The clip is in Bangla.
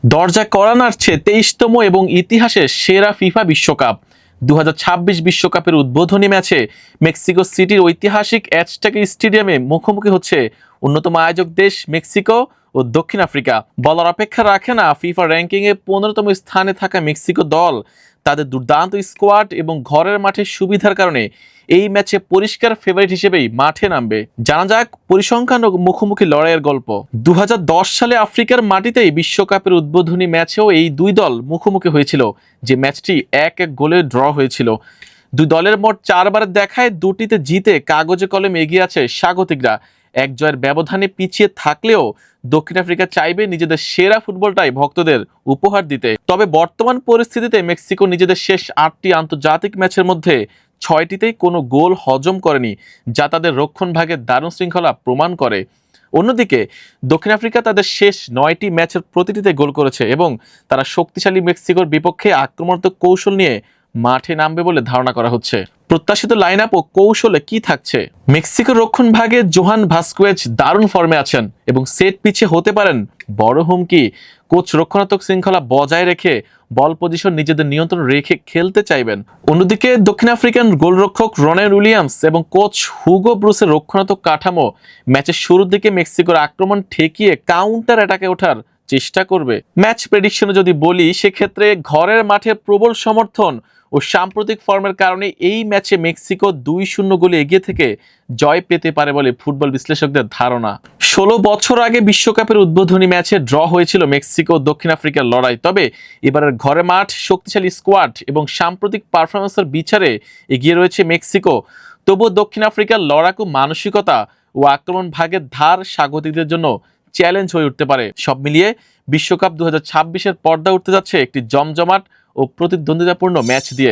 দরজা কড়া নাড়ছে 23তম এবং ইতিহাসের সেরা ফিফা বিশ্বকাপ। 2026 বিশ্বকাপের উদ্বোধনী ম্যাচে মেক্সিকো সিটির ঐতিহাসিক অ্যাজটেক স্টেডিয়ামে মুখোমুখি হচ্ছে অন্যতম আয়োজক দেশ মেক্সিকো ও দক্ষিণ আফ্রিকা। বলার অপেক্ষা রাখে না, ফিফা র্যাঙ্কিংয়ে 15তম স্থানে থাকা মেক্সিকো দল তাদের দুর্দান্ত স্কোয়াড এবং ঘরের মাঠের সুবিধার কারণে এই ম্যাচে পরিষ্কার ফেভারিট হিসেবেই মাঠে নামবে। জানা যাক পরিসংখ্যান ও মুখোমুখি লড়াইয়ের গল্প। 2010 সালে আফ্রিকার মাটিতেই বিশ্বকাপের উদ্বোধনী ম্যাচেও এই দুই দল মুখোমুখি হয়েছিল, যে ম্যাচটি 1-1 গোলে ড্র হয়েছিল। দুই দলের মোট 4বার দেখায় দুটিতে জিতে কাগজে কলমে এগিয়ে আছে স্বাগতিকরা। এক জয়ের ব্যবধানে পিছিয়ে থাকলেও দক্ষিণ আফ্রিকা চাইবে নিজেদের সেরা ফুটবলটাই ভক্তদের উপহার দিতে। তবে বর্তমান পরিস্থিতিতে মেক্সিকো নিজেদের শেষ 8টি আন্তর্জাতিক ম্যাচের মধ্যে 6টিতেই কোনো গোল হজম করেনি, যা তাদের রক্ষণভাগের দারুণ শৃঙ্খলা প্রমাণ করে। অন্যদিকে দক্ষিণ আফ্রিকা তাদের শেষ 9টি ম্যাচের প্রতিটিতে গোল করেছে এবং তারা শক্তিশালী মেক্সিকোর বিপক্ষে আক্রমণাত্মক কৌশল নিয়ে মাঠে নামবে বলে ধারণা করা হচ্ছে। প্রত্যাশিত লাইন আপ ও কৌশলে কি থাকছে? মেক্সিকোর রক্ষণ ভাগে জোহান ভাস্কুয়েজ দারুণ ফর্মে আছেন এবং সেট পিছে হতে পারেন বড় হুমকি। কোচ রক্ষণাত্মক শৃঙ্খলা বজায় রেখে বল পজিশন নিজেদের নিয়ন্ত্রণ রেখে খেলতে চাইবেন। অন্যদিকে দক্ষিণ আফ্রিকান গোলরক্ষক রনেল উইলিয়ামস এবং কোচ হুগো ব্রুসের রক্ষণাত্মক কাঠামো ম্যাচের শুরুর দিকে মেক্সিকোর আক্রমণ ঠেকিয়ে কাউন্টার অ্যাটাকে ওঠার চেষ্টা করবে। ম্যাচ প্রেডিকশনে যদি বলি, সেক্ষেত্রে ঘরের মাঠে প্রবল সমর্থন ও সাম্প্রতিক ফর্মের কারণে এই ম্যাচে মেক্সিকো 2-0 গোলে এগিয়ে থেকে জয় পেতে পারে বলে ফুটবল বিশ্লেষকদের ধারণা। 16 বছর আগে বিশ্বকাপের উদ্বোধনী ম্যাচে ড্র হয়েছিল মেক্সিকো ও দক্ষিণ আফ্রিকার লড়াই। তবে এবারের ঘরে মাঠ, শক্তিশালী স্কোয়াড এবং সাম্প্রতিক পারফরমেন্সের বিচারে এগিয়ে রয়েছে মেক্সিকো। তবুও দক্ষিণ আফ্রিকার লড়াকু মানসিকতা ও আক্রমণ ভাগের ধার স্বাগতিকদের জন্য চ্যালেঞ্জ হয়ে উঠতে পারে। সব মিলিয়ে বিশ্বকাপ 2026-এর পর্দা উঠতে যাচ্ছে একটি জমজমাট ও প্রতিদ্বন্দ্বিতাপূর্ণ ম্যাচ দিয়ে।